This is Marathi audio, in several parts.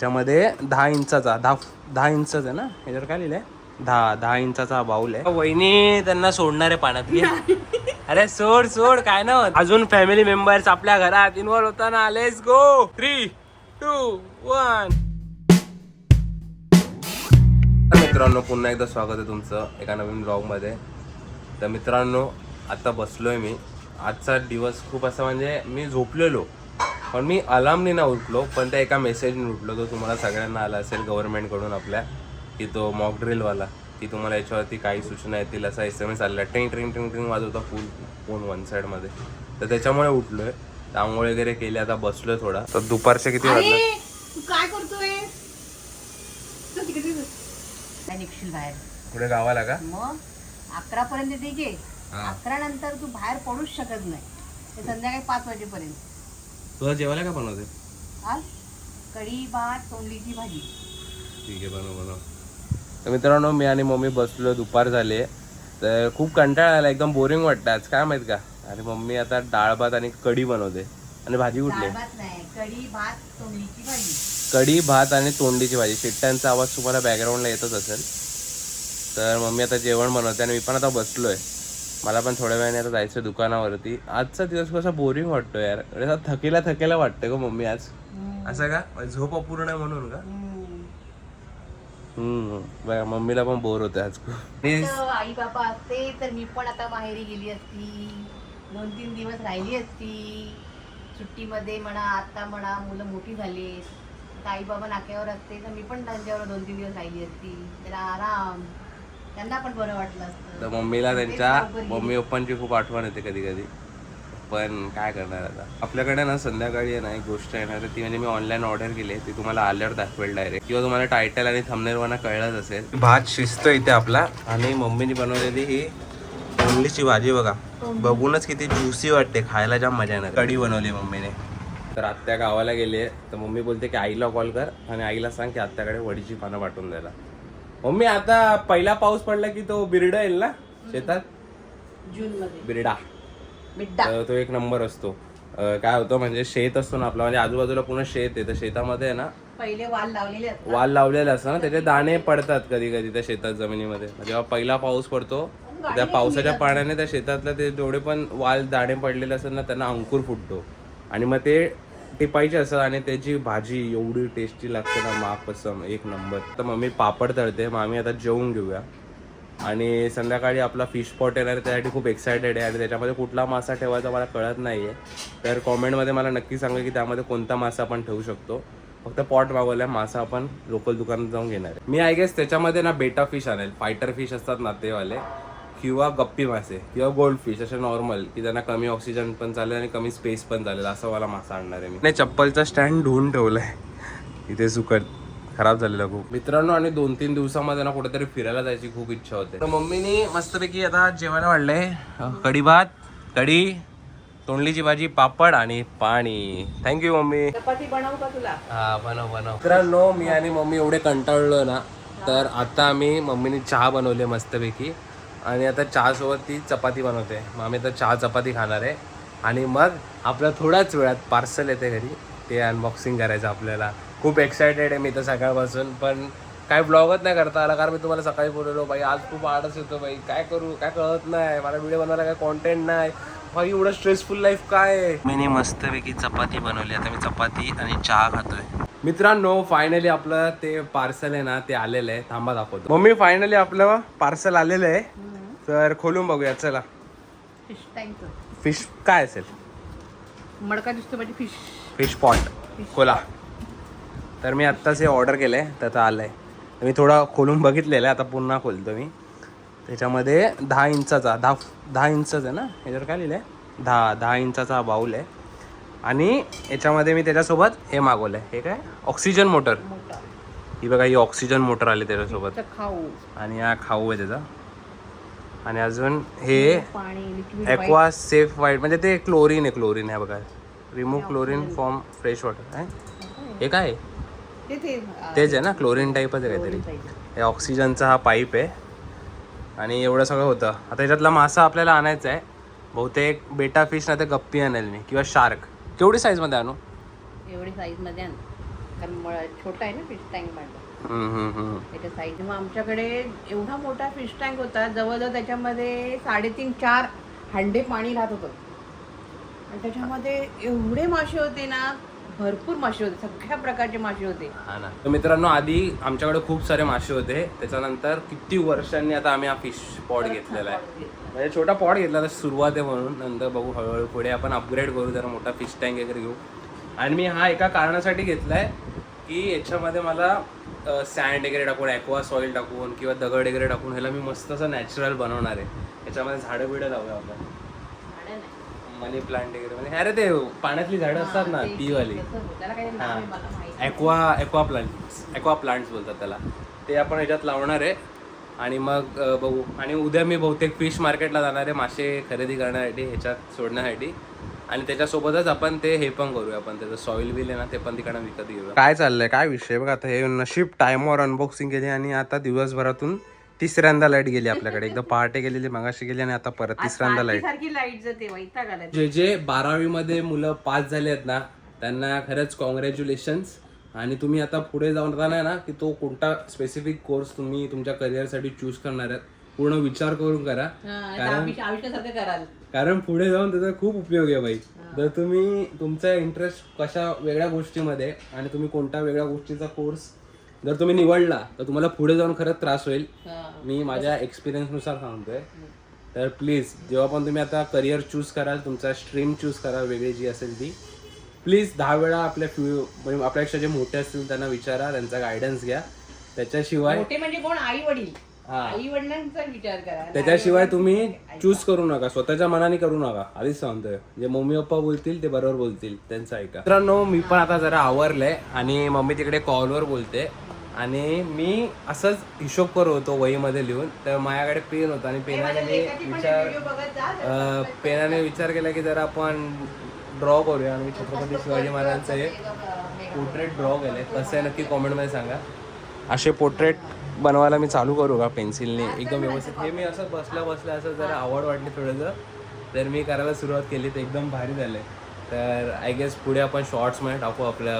त्याच्यामध्ये 10 इंचाचा 10 इंचच आहे ना, याच्यावर काय लिहिलंय 10 इंचाचा बाऊल आहे. वहिनी त्यांना सोडणार आहे पाण्यात की अरे सोड काय ना अजून फॅमिली मेंबर्स आपल्या घरात इन्व्हॉल्व होताना. Let's go 3, 2, 1. मित्रांनो पुन्हा एकदा स्वागत आहे तुमचं एका नवीन ब्लॉग मध्ये. तर मित्रांनो आता बसलोय मी. आजचा दिवस खूप असा म्हणजे मी झोपलेलो पण मी अलार्मनी ना उठलो, पण त्या एका मेसेजने उठलो. तो तुम्हाला सगळ्यांना आला असेल गव्हर्नमेंटकडून आपल्या, की तो मॉक ड्रिलवाला, की तुम्हाला याच्यावरती काही सूचना येतील असा SMS आलेला. ट्रिंग ट्रिंग ट्रिंग ट्रिंग वाजवता फुल फोन वन साईडमध्ये. तर त्याच्यामुळे उठलोय, आंघोळ वगैरे केली, आता बसलोय थोडा. तर दुपारचे किती वाजले? तू काय करतोय? निघशील बाहेर पुढे गावाला का? मग 11 पर्यंत तिघे 11 नंतर तू बाहेर पडूच शकत नाही. ते संध्याकाळी 5 वाजेपर्यंत. तुला जेवायला का बनवते? आज कढी भात तोंडलीची भाजी. ठीक आहे, बनव. तर मित्रांनो मी आणि मम्मी बसलो, दुपार झाले, तर खूप कंटाळा आला, एकदम बोरिंग वाटतं आज, काय माहित का. आणि मम्मी आता डाळ भात आणि कढी बनवते. आणि भाजी कुठली? डाळ भात नाही, कढी भात तोंडलीची भाजी. कढी भात आणि तोंडीची भाजी. शिट्ट्यांचा आवाज तुम्हाला बॅकग्राऊंडला येतच असेल. तर मम्मी आता जेवण बनवते आणि मी पण आता बसलोय. मला पण थोड्या वेळाने आता जायचं दुकानावरती. आजचा दिवस कसा बोरिंग वाटतो यार, थकेला वाटतं का मम्मी आज? असं का? झोप अपूर्ण आहे म्हणून का? बघा मम्मीला पण बोर होते आज खूप. आई बाबा असते तर मी पण आता माहेरी गेली असती, 2-3 दिवस राहिली असती सुट्टीमध्ये म्हणा. आता म्हणा मुलं मोठी झाली, आई बाबा नाक्यावर असते तर मी पण त्यांच्यावर 2-3 दिवस राहिली असती. त्याला आराम, त्यांना पण बरं वाटलं असतं. तर मम्मीला त्यांच्या मम्मी पप्पांची खूप आठवण येते कधी कधी, पण काय करणार आता. आपल्याकडे ना संध्याकाळी आहे ना एक गोष्ट येणार, ती म्हणजे मी ऑनलाईन ऑर्डर केली, ती तुम्हाला आल्यावर दाखवेल डायरेक्ट, किंवा तुम्हाला टायटल आणि थंबनेलवरनं कळलंच असेल. भात शिजतो इथे आपला, आणि मम्मीने बनवलेली ही तोंडलीची भाजी बघा, बघूनच किती ज्युसी वाटते, खायला जाम मजा येणार. कढी बनवली मम्मीने. तर आत्या गावाला गेली आहे, तर मम्मी बोलते की आईला कॉल कर आणि आईला सांग की आत्याकडे वडीची पानं पाठवून द्यायला. मम्मी आता पहिला पाऊस पडला की तो बिरडा येईल ना शेतात, जून मध्ये बिरडा. तो एक नंबर असतो. काय होतं म्हणजे शेत असतो ना आपला, म्हणजे आजूबाजूला पूर्ण शेत आहे, तर शेतामध्ये आहे ना पहिले वाल लावलेले असतं ना, त्याचे दाणे पडतात कधी कधी त्या शेतात जमिनीमध्ये. जेव्हा पहिला पाऊस पडतो त्या पावसाच्या पाण्याने त्या शेतातलं ते जेवढे पण वाल दाणे पडलेले असतात ना, त्यांना अंकुर फुटतो आणि मग ते टिपायचे असतात आणि त्याची भाजी एवढी टेस्टी लागते ना, मापसम एक नंबर. तर मम्मी पापड तळते, मग आम्ही आता जेवून घेऊया. आणि संध्याकाळी आपला फिश पॉट येणार आहे, त्यासाठी खूप एक्सायटेड आहे. आणि त्याच्यामध्ये कुठला मासा ठेवायचा मला कळत नाही आहे, तर कॉमेंटमध्ये मला नक्की सांगा की त्यामध्ये कोणता मासा आपण ठेवू शकतो. फक्त पॉट मागवला आहे, मासा आपण लोकल दुकानात जाऊन घेणार आहे. मी आय गेस त्याच्यामध्ये ना बेटा फिश आणेल, फायटर फिश असतात ना ते वाले, किंवा गप्पी मासे किंवा गोल्ड फिश, असे नॉर्मल की त्यांना कमी ऑक्सिजन पण चालेल आणि कमी स्पेस पण चालेल, असं वाला मासा आणणार आहे मी. नाही, चप्पलचा स्टँड धुवून ठेवलाय इथे सुकट, खराब झालेला खूप. मित्रांनो आणि 2-3 दिवसामध्ये ना कुठेतरी फिरायला जायची खूप इच्छा होते. तर मम्मीनी मस्तपैकी आता जेवायला वाढलंय, कढी भात, कढी, तोंडलीची भाजी, पापड आणि पाणी. Thank you mummy. चपाती बनवू का तुला? हा बनव. मित्रांनो मी आणि मम्मी एवढे कंटाळलो ना, तर आता आम्ही मम्मीने चहा बनवले मस्तपैकी, आणि आता चहासोबत ती चपाती बनवते. मग आम्ही आता चहा चपाती खाणार आहे, आणि मग आपल्या थोड्याच वेळात पार्सल येते घरी, ते अनबॉक्सिंग करायचं आपल्याला. खूप एक्सायटेड आहे मी तर सकाळपासून, पण काय ब्लॉगच नाही करता आला, कारण मी तुम्हाला सकाळी बोललो बाई आज खूप आळस येतो बाई, काय करू काय कळत नाही मला, व्हिडिओ बनवायला काय कॉन्टेंट नाही बाई, एवढं स्ट्रेसफुल लाईफ काय आहे. मी मस्तपैकी चपाती बनवली, आता मी चपाती आणि चहा खातोय. मित्रांनो फायनली आपलं ते पार्सल आहे ना ते आलेलं आहे, थांबा दाखवतो. मम्मी फायनली आपलं पार्सल आलेलं आहे, तर खोलून बघूया चला. फिश काय असेल? मडका दिसतो म्हणजे फिश पॉट खोला. तर मी आत्ताच हे ऑर्डर केलं आहे, तर आता आलं आहे. मी थोडा खोलून बघितलेलं आहे, आता पुन्हा खोलतो मी. त्याच्यामध्ये 10 इंचाचा 10 इंचच आहे ना, याच्यावर काय लिहिलं आहे 10 इंचाचा बाऊल आहे. आणि याच्यामध्ये मी त्याच्यासोबत हे मागवलं आहे, हे काय ऑक्सिजन मोटर. ही बघा, ही ऑक्सिजन मोटर आली त्याच्यासोबत, आणि हा खाऊ आहे त्याचा. आणि अजून हे ॲक्वा सेफ वाईट, म्हणजे ते क्लोरीन आहे बघा, remove chlorine from fresh water आहे. हे काय तेच आहे ना, क्लोरीन टाईपच आहे काहीतरी. हे ऑक्सिजनचा हा पाईप आहे, आणि एवढं सगळं होतं. आता याच्यातला मासा आपल्याला आणायचा आहे, बहुतेक बेटा फिश नाही तर गप्पी आणेल मी, किंवा शार्क. केवढी साईजमध्ये आणू? एवढी साईजमध्ये आण. कारण छोटा आहे ना फिश टँक माझा त्याच्या साईड. मग आमच्याकडे एवढा मोठा फिश टँक होता, जवळजवळ त्याच्यामध्ये 3.5-4 हंडे पाणी राहत होतं. आणि त्याच्यामध्ये एवढे मासे होते ना, भरपूर मासे होते, सगळ्या प्रकारचे मासे होते. हा ना. तर मित्रांनो, आधी आमच्याकडे खूप सारे मासे होते, त्याच्यानंतर किती वर्षांनी आता आम्ही हा फिश पॉट घेतलेला आहे. म्हणजे छोटा पॉट घेतला तर सुरुवात आहे म्हणून, नंतर बघू हळूहळू पुढे आपण अपग्रेड करू, जरा मोठा फिश टँक वगैरे घेऊ. आणि मी हा एका कारणासाठी घेतलाय की याच्यामध्ये मला सँड वगैरे टाकून, ॲक्वा सॉईल टाकून किंवा दगड वगैरे टाकून ह्याला मी मस्त असं नॅचरल बनवणार आहे. याच्यामध्ये झाडं बिडं लावूया आपण, मनी प्लांट वगैरे. म्हणजे अरे ते पाण्यातली झाडं असतात ना, ती वाली. ॲक्वा प्लांट्स बोलतात त्याला. ते आपण ह्याच्यात लावणार आहे. आणि मग बघू. आणि उद्या मी बहुतेक फिश मार्केटला जाणार आहे मासे खरेदी करण्यासाठी, ह्याच्यात सोडण्यासाठी. आणि त्याच्यासोबतच आपण ते हे पण करूया, आपण त्याचं सॉईल बिल आहे ना, ते पण तिकडनं विकत घेऊया. काय चाललंय, काय विषय बघा. आता हे नशीब टाइमवर अनबॉक्सिंग केली आणि आता दिवसभरातून तिसऱ्यांदा लाईट गेली आपल्याकडे. एकदा पहाटे गेलेली, मगाशी गेली, आणि आता परत तिसऱ्यांदा लाईट. जे 12वी मध्ये मुलं पास झाले आहेत ना, त्यांना खरंच कॉंग्रॅच्युलेशन्स. आणि तुम्ही आता पुढे जाताना ना, की तो कोणता स्पेसिफिक कोर्स तुम्ही तुमच्या करिअरसाठी चूज करणार आहेत, पूर्ण विचार करून करा. कारण पुढे जाऊन त्याचा खूप उपयोग आहे बाई. जर तुम्ही तुमचा इंटरेस्ट कशा वेगळ्या गोष्टीमध्ये आणि तुम्ही कोणत्या वेगळ्या गोष्टीचा कोर्स जर तुम्ही निवडला तर तुम्हाला पुढे जाऊन खरंच त्रास होईल. मी माझ्या एक्सपिरियन्सनुसार सांगतोय. तर प्लीज जेव्हा पण तुम्ही आता करिअर चूज कराल, तुमचा स्ट्रीम चूज कराल वेगळी जी असेल ती, प्लीज 10 वेळा म्हणजे आपल्यापेक्षा जे मोठे असतील त्यांना विचारा, त्यांचा गायडन्स घ्या. त्याच्याशिवाय मोठे म्हणजे कोण, आई वडील, आई वडिलांचा विचार करा. त्याच्याशिवाय तुम्ही चूज करू नका, स्वतःच्या मनाने करू नका. आधीच सांगतोय, जे मम्मी पप्पा बोलतील ते बरोबर बोलतील, त्यांचं ऐका. मित्रांनो, मी पण आता जरा आवरलंय आणि मम्मी तिकडे कॉलवर बोलते. आणि मी असंच हिशोब करत होतो वहीमध्ये लिहून, तर माझ्याकडे पेन होता आणि पेनाने विचार केला की जरा आपण ड्रॉ करूया. आणि छत्रपती शिवाजी महाराजांचं हे पोर्ट्रेट ड्रॉ केलंय. कसं आहे नक्की कॉमेंटमध्ये सांगा. असे पोर्ट्रेट बनवायला मी चालू करू का पेन्सिलने एकदम व्यवस्थित. हे मी असं बसल्या असं जरा आवड वाटली थोडंसं, तर मी करायला सुरुवात केली, तर एकदम भारी झालं. तर आय गेस पुढे आपण शॉर्ट्समध्ये टाकू, आपल्या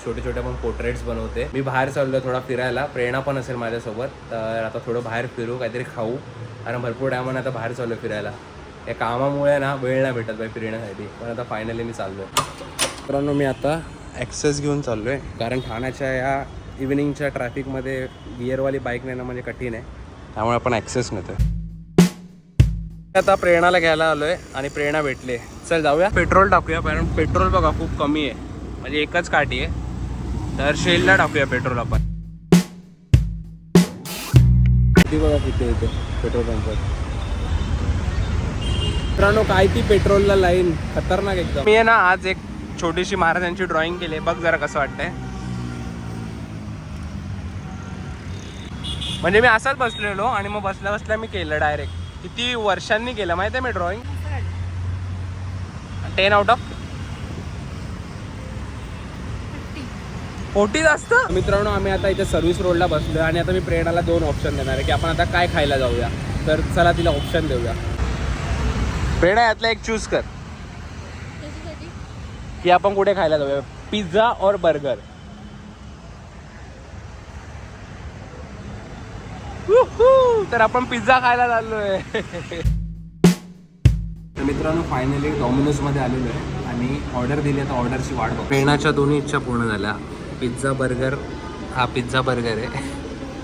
छोटे छोटे आपण पोर्ट्रेट्स बनवते. मी बाहेर चाललो थोडा फिरायला, प्रेरणा पण असेल माझ्यासोबत. तर आता थोडं बाहेर फिरू, काहीतरी खाऊ, कारण भरपूर टायमाने आता बाहेर चाललो फिरायला. या कामामुळे ना वेळ नाही भेटत बाई फिरण्यासाठी, पण आता फायनली मी चाललो आहे. मित्रांनो, मी आता ॲक्सेस घेऊन चाललो आहे, कारण ठाण्याच्या या इव्हिनिंगच्या ट्रॅफिकमध्ये गिअरवाली बाईक नेणं म्हणजे कठीण आहे, त्यामुळे आपण ॲक्सेस नेतो. आता प्रेरणाला घ्यायला आलोय आणि प्रेरणा भेटले. चल जाऊया, पेट्रोल टाकूया, कारण पेट्रोल बघा खूप कमी आहे, म्हणजे एकच काठी आहे. तर शेलला टाकूया पेट्रोल आपण. किती बघा किती येते पेट्रोल पंपात. मित्रांनो, काय ती पेट्रोलला लाईन खतरनाक एकदम. मी आहे ना आज एक छोटीशी महाराजांची ड्रॉइंग केली, बघ जरा कसं वाटतंय. म्हणजे मी असाच बसलेलो आणि मग बसल्या बसल्या मी केलं डायरेक्ट. किती वर्षांनी केलं माहिती आहे मी ड्रॉइंग. 10 out of 40 जास्त. मित्रांनो, आम्ही आता इथे सर्व्हिस रोडला बसलोय आणि आता मी प्रेरणाला 2 ऑप्शन देणार आहे की आपण आता काय खायला जाऊया. तर चला तिला ऑप्शन देऊया. प्रेरणा, यातला एक चूज कर की आपण कुठे खायला जाऊया, पिझ्झा और बर्गर. तर आपण पिझ्झा खायला चाललोय. तर मित्रांनो, फायनली डॉमिनोजमध्ये आलेलो आहे आणि ऑर्डर दिली. आता ऑर्डरची वाट बघ. प्रेरणाच्या दोन्ही इच्छा पूर्ण झाल्या. पिझ्झा बर्गर, हा पिझ्झा बर्गर आहे,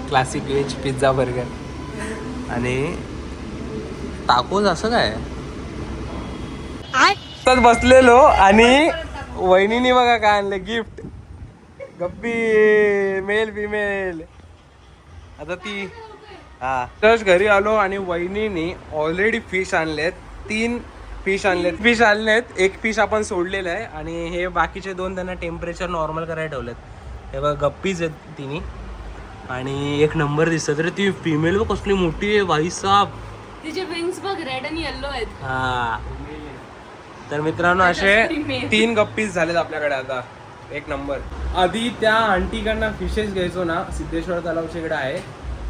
क्लासिक व्हेज पिझ्झा बर्गर. आणि टाकोज असं काय तर बसलेलो आणि वहिनीने बघा काय आणले गिफ्ट. गप्पी मेल फिमेल. आता ती हा तर घरी आलो आणि वहिनीने ऑलरेडी फिश आणलेत. 3 फिश आणलेत. एक फिश आपण सोडलेलं आहे आणि हे बाकीचे 2 त्यांना टेम्परेचर नॉर्मल करायला ठेवलेत. हे बघा गप्पीज आहेत तिन्ही आणि एक नंबर दिसत. तर ती फिमेल बघ कसली मोठी आहे भाई साहब. तिचे विंग्स बघ रेड आणि येलो आहेत. हा, तर मित्रांनो असे 3 गप्पीज झालेत आपल्याकडे आता. एक नंबर. आधी त्या आंटीकडनं फिशेस घ्यायचो ना, सिद्धेश्वर तलावच्याकडे आहे,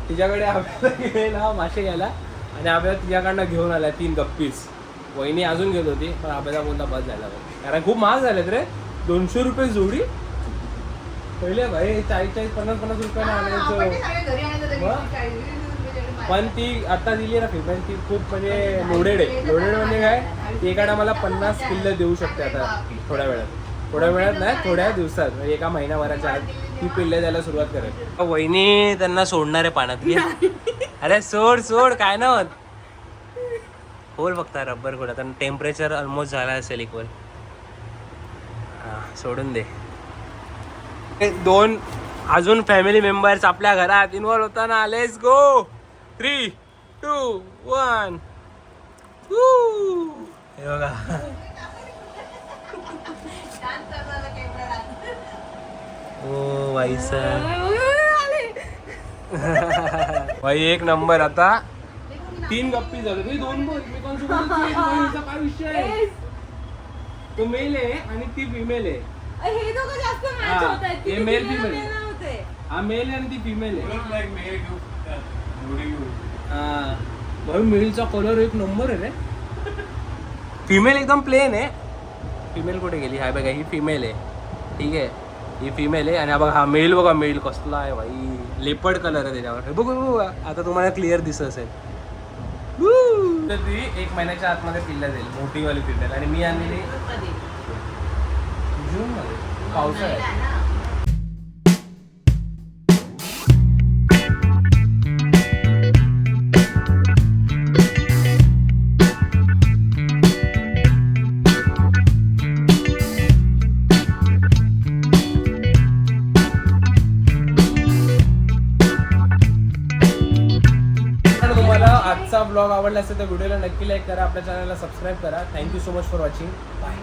तिच्याकडे आपल्याला गेला मासे घ्यायला आणि आपल्याला तिच्याकडनं घेऊन आला 3 गप्पीज. वहिनी अजून घेत होती पण आपल्याला बोलता बस झाला, कारण खूप महाग झालेत रे. 200 रुपये जोडी. पहिले भाई 40-50 रुपयाला आपण ते आणायचो. सगळे घरी आणायचं तरी मग? 40-20 रुपये जेवढे पण ती आता दिली ना फिमेल ती खूप म्हणजे लोडेड आहे. लोडेड म्हणजे काय ती एका टायमाला 50 पिल्लं देऊ शकते आता थोड्या वेळात नाही थोड्या दिवसात म्हणजे एका महिन्याभराच्या आत ती पिल्लं द्यायला सुरुवात करेल. वहिनी त्यांना सोडणार आहे पाण्यात. अरे सोड काय ना होत होल बघता रब्बर गोळा त्यांना टेम्परेचर ऑलमोस्ट झाला असेल इक्वल. हा सोडून दे. 2 अजून फॅमिली मेंबर्स आपल्या घरात इन्व्हॉल्व होताना. Let's go 3, 2, 1. हे बघा छान चालला कॅमेरा. ओ भाई सर भाई एक नंबर. आता 3 गप्पी झाले. मी 2 बोल मी कोणचा काय विषय आहे. तो मेल आहे आणि ती फिमेल आहे. हे दोघं जास्त हा, मॅच होत आहेत. हे male female. होते. हा मेल आहे आणि ती फिमेल आहे. हा भाई मेलचा कलर एक नंबर आहे रे. फिमेल एकदम प्लेन आहे. फिमेल कुठे गेली. हा बघा ही फिमेल आहे. ठीक आहे ही फिमेल आहे आणि हा बघा हा मेल बघा. मेल कसला आहे भाई. लेपर्ड कलर आहे त्याच्यावर. हे बघू आता तुम्हाला क्लिअर दिसत असेल. तर ती 1 महिन्याच्या आतमध्ये पिल्ला देईल मोठीवाली फिमेल. आणि मी आणलेली जून मध्ये पावसाळ्यात. तुम्हाला आजचा ब्लॉग आवडला असेल तर व्हिडिओला नक्की लाईक करा. आपल्या चॅनलला सबस्क्राईब करा. Thank you so much for watching. Bye.